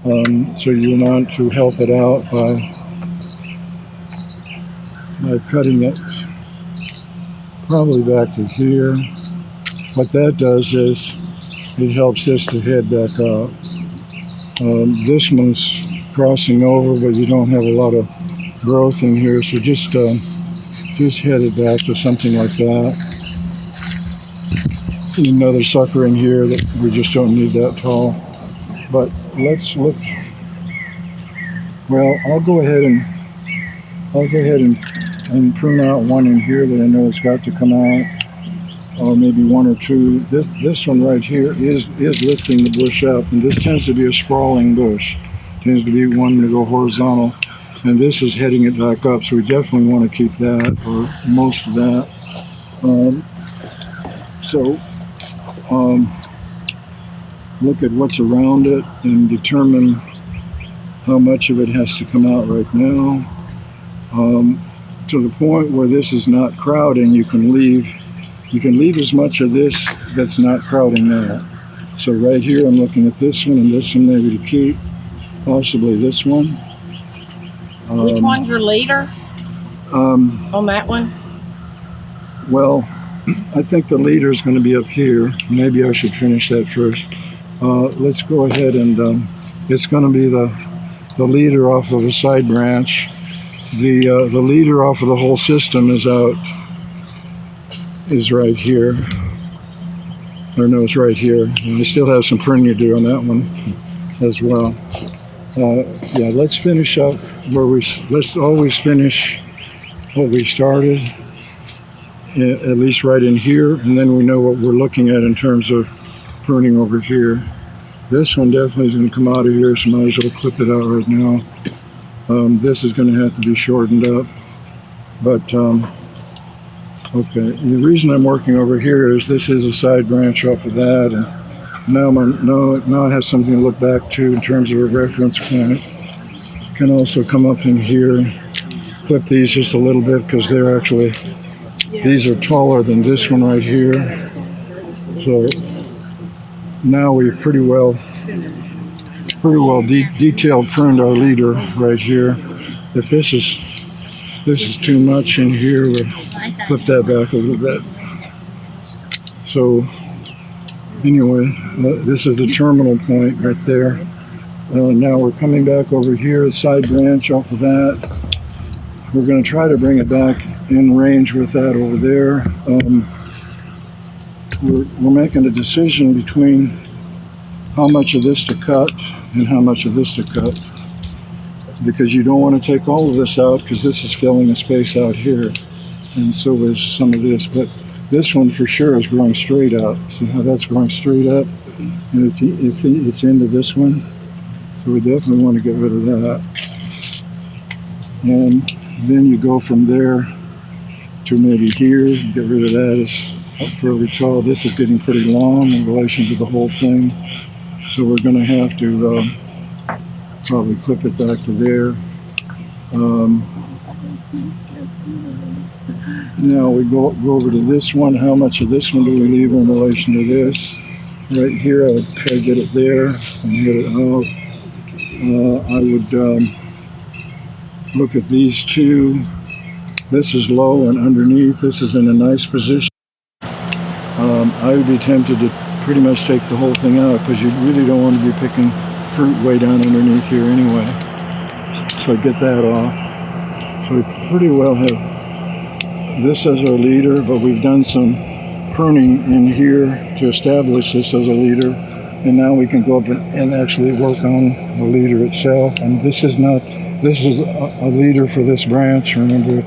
so you want to help it out by cutting it probably back to here. What that does is it helps this to head back up. This one's crossing over, but you don't have a lot of growth in here, so just head it back to something like that. Another sucker in here that we just don't need that tall. But let's look. Well, I'll go ahead and prune out one in here that I know has got to come out, or maybe one or two. This one right here is lifting the bush up, and this tends to be a sprawling bush. Tends to be one to go horizontal, and this is heading it back up, so we definitely want to keep that, or most of that. Look at what's around it and determine how much of it has to come out right now. To the point where this is not crowding, you can leave as much of this that's not crowding that. So right here I'm looking at this one and this one maybe to keep, possibly this one. Which one's your leader on that one? Well, I think the leader is going to be up here. Maybe I should finish that first. Let's go ahead and it's going to be the leader off of a side branch. The leader off of the whole system is right here. Or no, it's right here. And I still have some pruning to do on that one as well. Yeah, let's finish up let's always finish what we started, at least right in here, and then we know what we're looking at in terms of pruning over here. This one definitely is going to come out of here, so might as well clip it out right now. This is going to have to be shortened up, but okay. And the reason I'm working over here is this is a side branch off of that, and now I have something to look back to in terms of a reference point. Can also come up in here, clip these just a little bit because they're actually, these are taller than this one right here. So now we've pretty well detailed pruned our leader right here. If this is too much in here, we'll flip that back a little bit. So anyway, this is the terminal point right there. Now we're coming back over here, a side branch off of that. We're going to try to bring it back in range with that over there. We're making a decision between how much of this to cut and how much of this to cut, because you don't want to take all of this out because this is filling a space out here, and so is some of this. But this one for sure is growing straight up. See how that's growing straight up, and it's into this one. So we definitely want to get rid of that. And then you go from there to maybe here, get rid of that. It's up fairly tall. This is getting pretty long in relation to the whole thing. So we're going to have to probably clip it back to there. Now we go over to this one. How much of this one do we leave in relation to this? Right here, I would try to get it there and get it out. I would look at these two. This is low, and underneath this is in a nice position. I would be tempted to pretty much take the whole thing out because you really don't want to be picking fruit way down underneath here anyway. So get that off. So we pretty well have this as our leader, but we've done some pruning in here to establish this as a leader. And now we can go up and actually work on the leader itself. And this is a leader for this branch. Remember,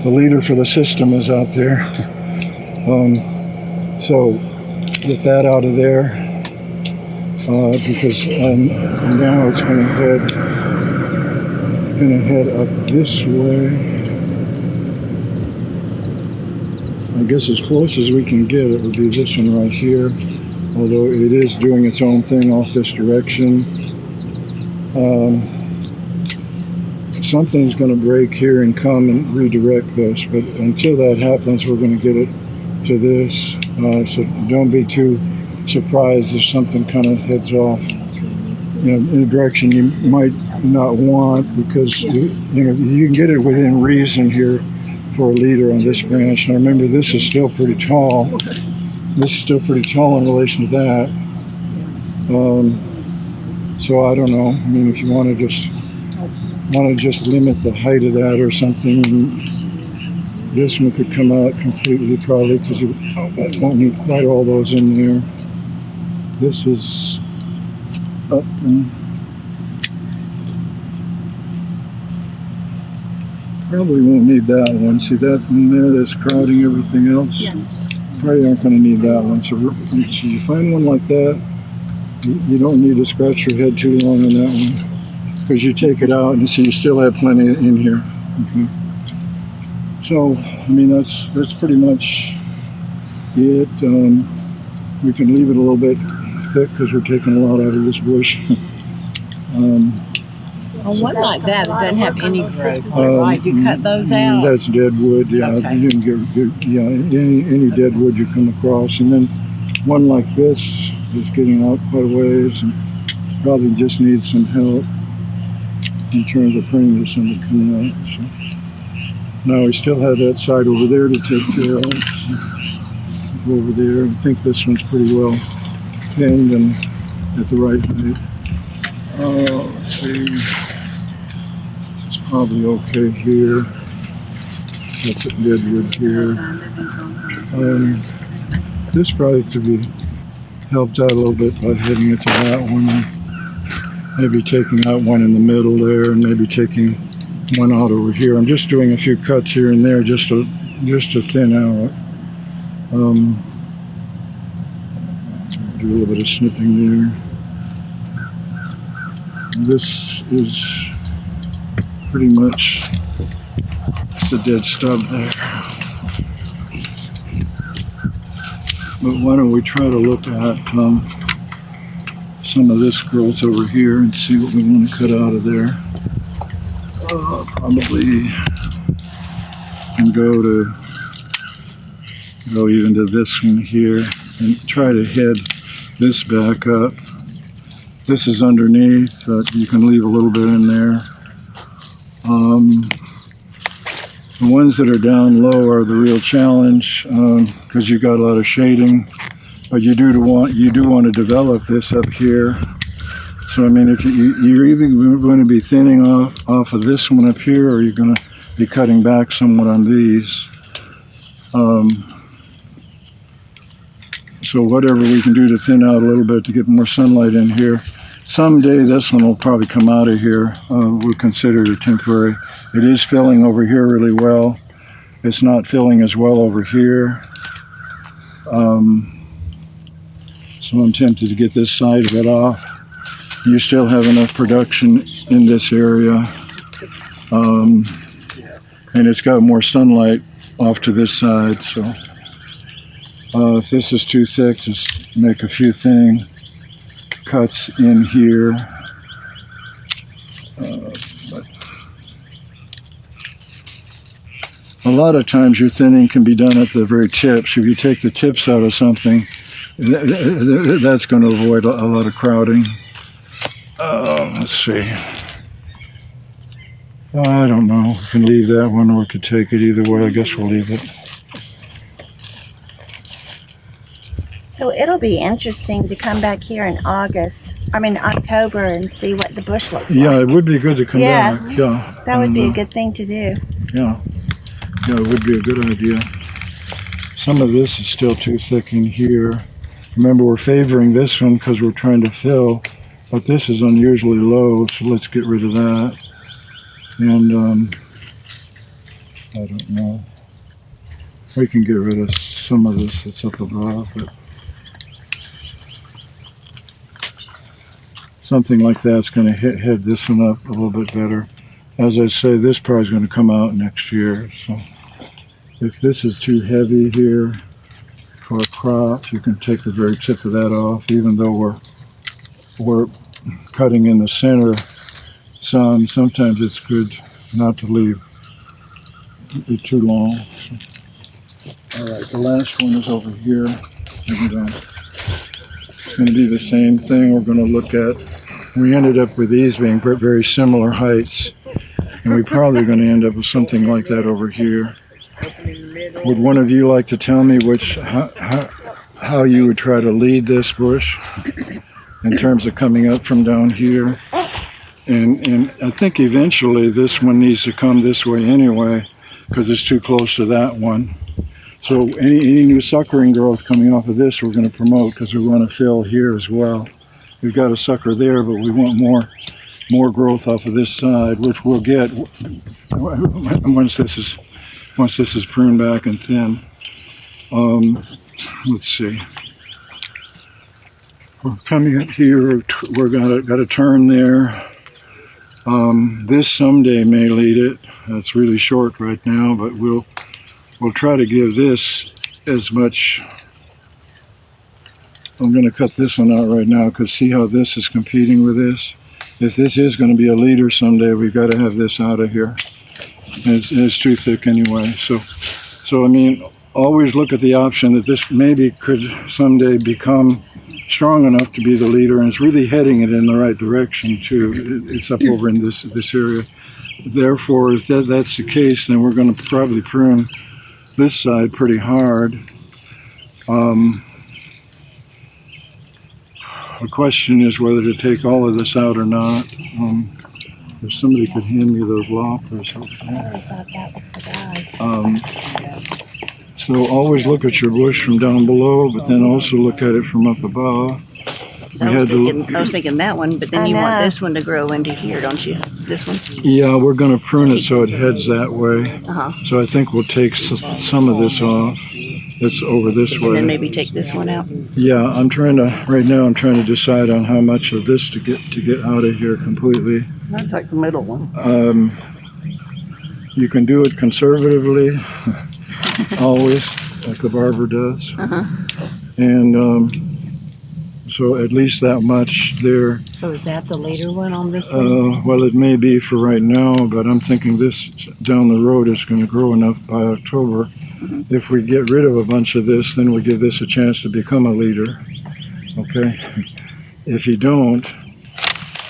the leader for the system is out there. So get that out of there, because now it's going to head up this way. I guess as close as we can get, it would be this one right here. Although it is doing its own thing off this direction. something's going to break here and come and redirect this. But until that happens, we're going to get it to this. So don't be too surprised if something kind of heads off, in a direction you might not want, because you can get it within reason here for a leader on this branch. Now remember, this is still pretty tall. This is still pretty tall in relation to that. So I don't know. I mean, if you want to just limit the height of that or something, this one could come out completely probably, because you won't need quite all those in there. This is up and probably won't need that one. See that one there that's crowding everything else? Yeah. Probably aren't going to need that one. So you find one like that, you don't need to scratch your head too long on that one, because you take it out and see you still have plenty in here. Okay. So, I mean, that's pretty much it. We can leave it a little bit thick because we're taking a lot out of this bush. On one like that, it doesn't have any growth, right? You cut those out? That's dead wood, yeah. Okay. You didn't get any dead wood you come across. And then one like this is getting out quite a ways and probably just needs some help in terms of pruning this one coming out. So. Now we still have that side over there to take care of. So over there, I think this one's pretty well pinned and at the right height. Let's see. This is probably okay here. That's a dead wood here. This probably could be helped out a little bit by heading it to that one. Maybe taking out one in the middle there, and maybe taking one out over here. I'm just doing a few cuts here and there just to thin out. Do a little bit of snipping there. This is pretty much, it's a dead stub there. But why don't we try to look at some of this growth over here and see what we want to cut out of there. Probably and go even to this one here and try to head this back up. This is underneath, you can leave a little bit in there. The ones that are down low are the real challenge, because you got a lot of shading, but you do want to develop this up here. So I mean, if you're either going to be thinning off of this one up here, or you're going to be cutting back somewhat on these. So whatever we can do to thin out a little bit to get more sunlight in here. Someday this one will probably come out of here. We'll consider it temporary. It is filling over here really well. It's not filling as well over here. So I'm tempted to get this side of it off. You still have enough production in this area. And it's got more sunlight off to this side. So if this is too thick, just make a few thinning cuts in here. But a lot of times your thinning can be done at the very tips. If you take the tips out of something, that's going to avoid a lot of crowding. Let's see. I don't know. We can leave that one, or we could take it either way. I guess we'll leave it. So it'll be interesting to come back here in October and see what the bush looks like. Yeah, it would be good to come Yeah. back. Yeah. That would be a good thing to do. Yeah. Yeah, it would be a good idea. Some of this is still too thick in here. Remember, we're favoring this one because we're trying to fill, but this is unusually low, so let's get rid of that. And I don't know. We can get rid of some of this that's up above, but something like that's going to head this one up a little bit better. As I say, this probably is going to come out next year. So if this is too heavy here for a crop, you can take the very tip of that off, even though we're cutting in the center some. Sometimes it's good not to leave it too long. All right, the last one is over here, and it's going to be the same thing. We're going to look at, we ended up with these being very similar heights, and we're probably going to end up with something like that over here. Would one of you like to tell me how you would try to lead this bush in terms of coming up from down here? And I think eventually this one needs to come this way anyway, because it's too close to that one. So any new suckering growth coming off of this we're going to promote, because we want to fill here as well. We've got a sucker there, but we want more growth off of this side, which we'll get once this is pruned back and thin. Let's see. We're coming up here. We're got a turn there. This someday may lead it. It's really short right now, but we'll try to give this as much. I'm going to cut this one out right now, because see how this is competing with this? If this is going to be a leader someday, we've got to have this out of here. It's too thick anyway. So I mean, always look at the option that this maybe could someday become strong enough to be the leader, and it's really heading it in the right direction too. It's up over in this area. Therefore, if that's the case, then we're going to probably prune this side pretty hard. The question is whether to take all of this out or not. If somebody could hand me those loppers. I thought that was the guy. So always look at your bush from down below, but then also look at it from up above. I was thinking that one, but then I you want know. this one to grow into here, don't you? This one? Yeah, we're going to prune it so it heads that way. So I think we'll take some of this off. It's over this way. And then maybe take this one out. Yeah, right now I'm trying to decide on how much of this to get out of here completely. I'd take the middle one. You can do it conservatively, always, like the barber does. And so at least that much there. So is that the later one on this one? Well, it may be for right now, but I'm thinking this down the road is going to grow enough by October. If we get rid of a bunch of this, then we give this a chance to become a leader. Okay? If you don't,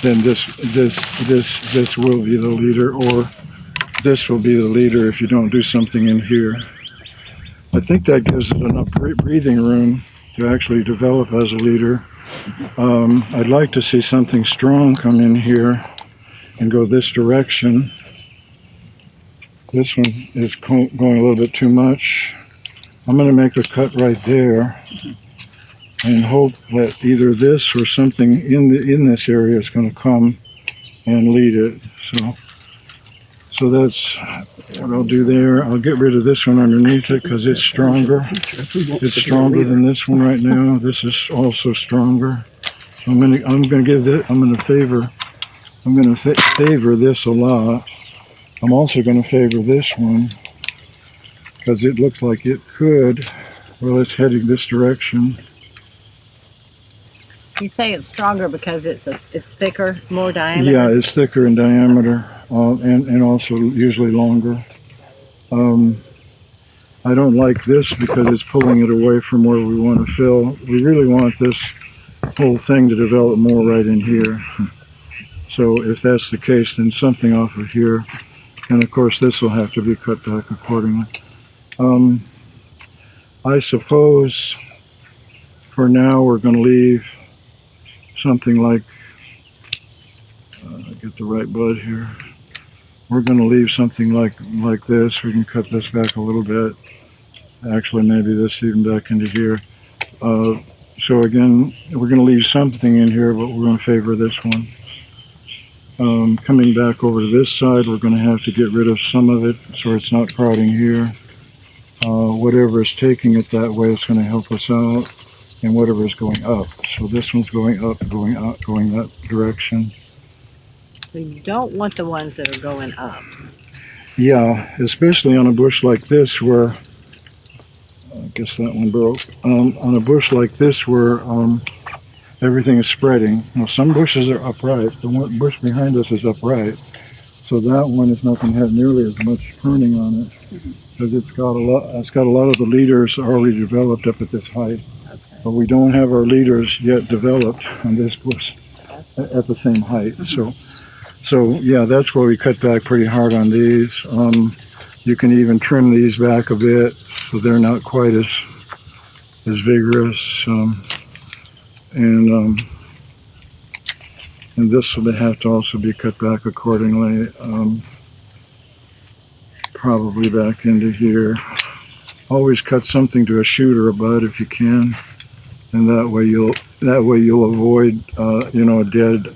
then this will be the leader, or this will be the leader if you don't do something in here. I think that gives it enough breathing room to actually develop as a leader. I'd like to see something strong come in here and go this direction. This one is going a little bit too much. I'm going to make a cut right there and hope that either this or something in this area is going to come and lead it. So that's what I'll do there. I'll get rid of this one underneath it because it's stronger. It's stronger than this one right now. This is also stronger. So I'm going to favor this a lot. I'm also going to favor this one because it looks like it could. Well, it's heading this direction. You say it's stronger because it's thicker, more diameter? Yeah, it's thicker in diameter and also usually longer. I don't like this because it's pulling it away from where we want to fill. We really want this whole thing to develop more right in here. So if that's the case, then something off of here. And of course this will have to be cut back accordingly. I suppose for now we're going to leave something like, get the right bud here. We're going to leave something like this. We can cut this back a little bit. Actually, maybe this even back into here. So again, we're going to leave something in here, but we're going to favor this one. Coming back over to this side, we're going to have to get rid of some of it so it's not crowding here. Whatever is taking it that way is going to help us out, and whatever is going up. So this one's going up, going out, going that direction. So you don't want the ones that are going up. Yeah, especially on a bush like this where, I guess that one broke. On a bush like this where everything is spreading. Now some bushes are upright. The one bush behind us is upright. So that one is not going to have nearly as much pruning on it because it's got a lot of the leaders already developed up at this height. But we don't have our leaders yet developed on this bush at the same height. So yeah, that's where we cut back pretty hard on these. You can even trim these back a bit so they're not quite as vigorous. And this will have to also be cut back accordingly. Probably back into here. Always cut something to a shoot or a bud if you can, and that way you'll avoid dead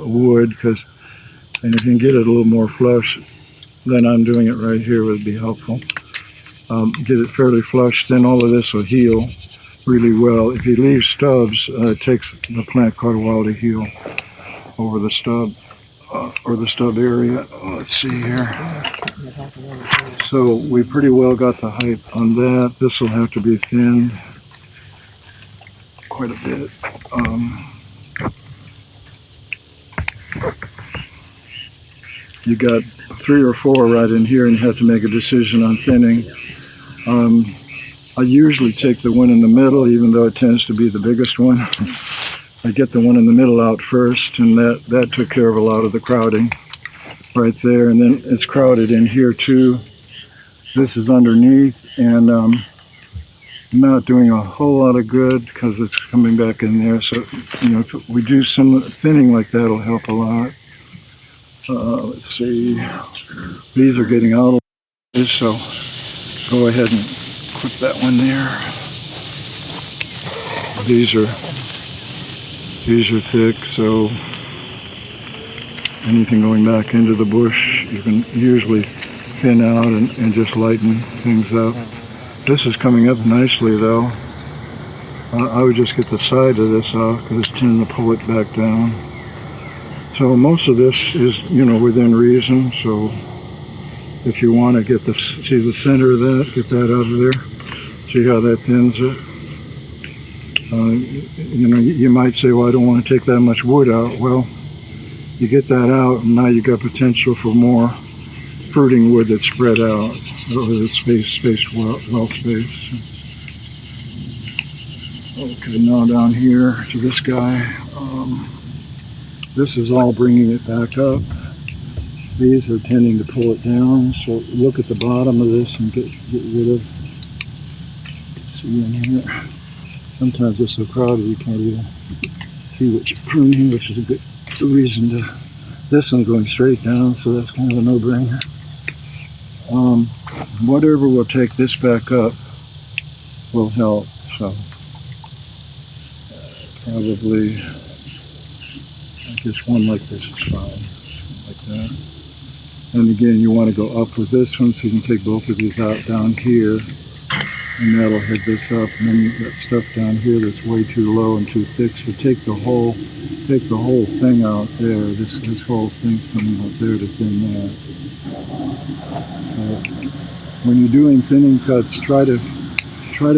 wood. And if you can get it a little more flush than I'm doing it right here would be helpful. Get it fairly flush, then all of this will heal really well. If you leave stubs, it takes the plant quite a while to heal over the stub or the stub area. Let's see here. So we pretty well got the height on that. This will have to be thinned quite a bit. You got 3 or 4 right in here, and you have to make a decision on thinning. I usually take the one in the middle, even though it tends to be the biggest one. I get the one in the middle out first, and that took care of a lot of the crowding right there. And then it's crowded in here too. This is underneath, and not doing a whole lot of good because it's coming back in there. So, if we do some thinning like that, it'll help a lot. Let's see. These are getting out of this, so go ahead and put that one there. These are thick, so anything going back into the bush, you can usually thin out and just lighten things up. This is coming up nicely, though. I would just get the side of this off because it's tending to pull it back down. So most of this is, within reason. So if you want to see the center of that, get that out of there. See how that thins it. You might say, well, I don't want to take that much wood out. Well, you get that out, and now you got potential for more fruiting wood that's spread out, or that's spaced well spaced. Okay, now down here to this guy. This is all bringing it back up. These are tending to pull it down. So look at the bottom of this and get rid of. See in here. Sometimes it's so crowded you can't even see what you're pruning, which is a good reason to. This one's going straight down, so that's kind of a no-brainer. Whatever will take this back up will help. So probably. Just one like this is fine, like that. And again, you want to go up with this one, so you can take both of these out down here, and that'll head this up. And then you've got stuff down here that's way too low and too thick. So take the whole thing out there. This whole thing's coming out there to thin that. When you're doing thinning cuts, try to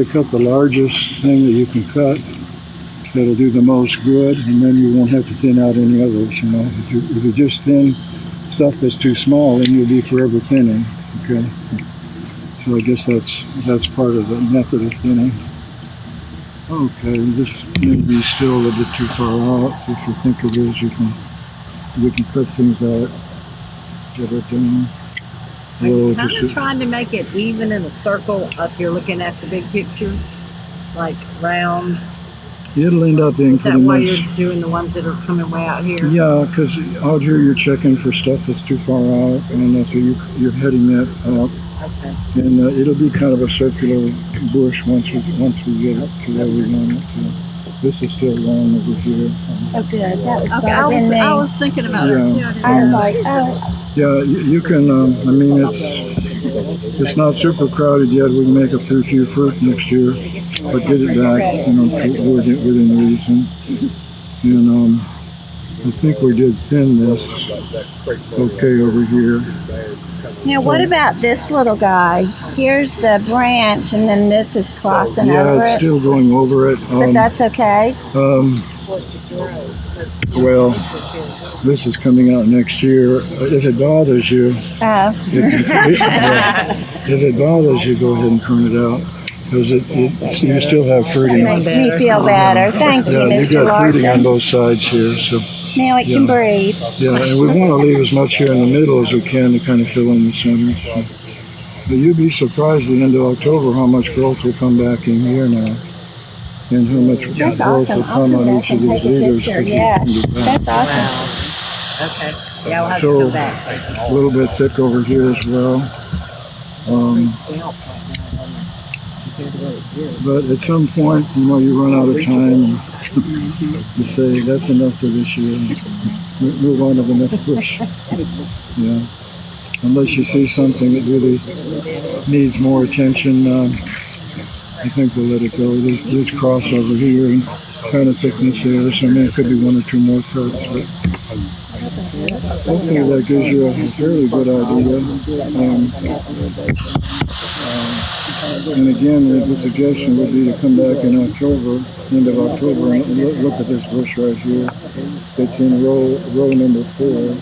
cut the largest thing that you can cut. That'll do the most good, and then you won't have to thin out any others. If you just thin stuff that's too small, then you'll be forever thinning. Okay, so I guess that's part of the method of thinning. Okay, this may be still a little bit too far out. If you think it is, you can cut things out. Get it down. I'm kind of trying to make it even in a circle if you're looking at the big picture, like round. It'll end up being Is that why you're doing the ones that are coming way out here? Yeah, because out here you're checking for stuff that's too far out, and so you're heading that up. Okay. And it'll be kind of a circular bush once we get up to where we want it to. This is still long over here. Oh, good. That was Okay, bothering me. I was thinking about it too. I was like, oh. Yeah, you can. It's not super crowded yet. We can make it through few fruit next year, but get it back, within reason. And I think we did thin this okay over here. Now, what about this little guy? Here's the branch, and then this is crossing Yeah, over it's it. still going over it. But that's okay. Well, this is coming out next year. If it bothers you, Oh. if it bothers you, go ahead and prune it out. Because you still have fruiting. Makes me feel better. Thank you, Yeah, you've Mr. got fruiting on Larson. both sides here. So Now it can breathe. yeah, and we want to leave as much here in the middle as we can to kind of fill in the center. So. But you'd be surprised at the end of October how much growth will come back in here now. And how much That's growth awesome. will come I'll on come each back of and these take a leaders. picture. 'cause you Yeah, can do that. that's awesome. Okay. Yeah, I'll have So, to come back. a little bit thick over here as well. But at some point, you run out of time and you say, that's enough for this year. Move on to the next bush. Yeah. Unless you see something that really needs more attention, I think we'll let it go. There's crossover here and kind of thickness there, so it could be one or two more cuts. But hopefully that gives you a fairly good idea. And again, the suggestion would be to come back in October, end of October, and look at this bush right here. It's in row number 4.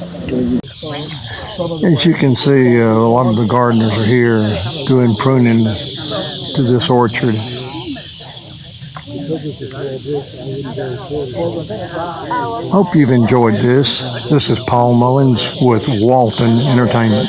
As you can see, a lot of the gardeners are here doing pruning to this orchard. Hope you've enjoyed this. This is Paul Mullins with Walton Entertainment.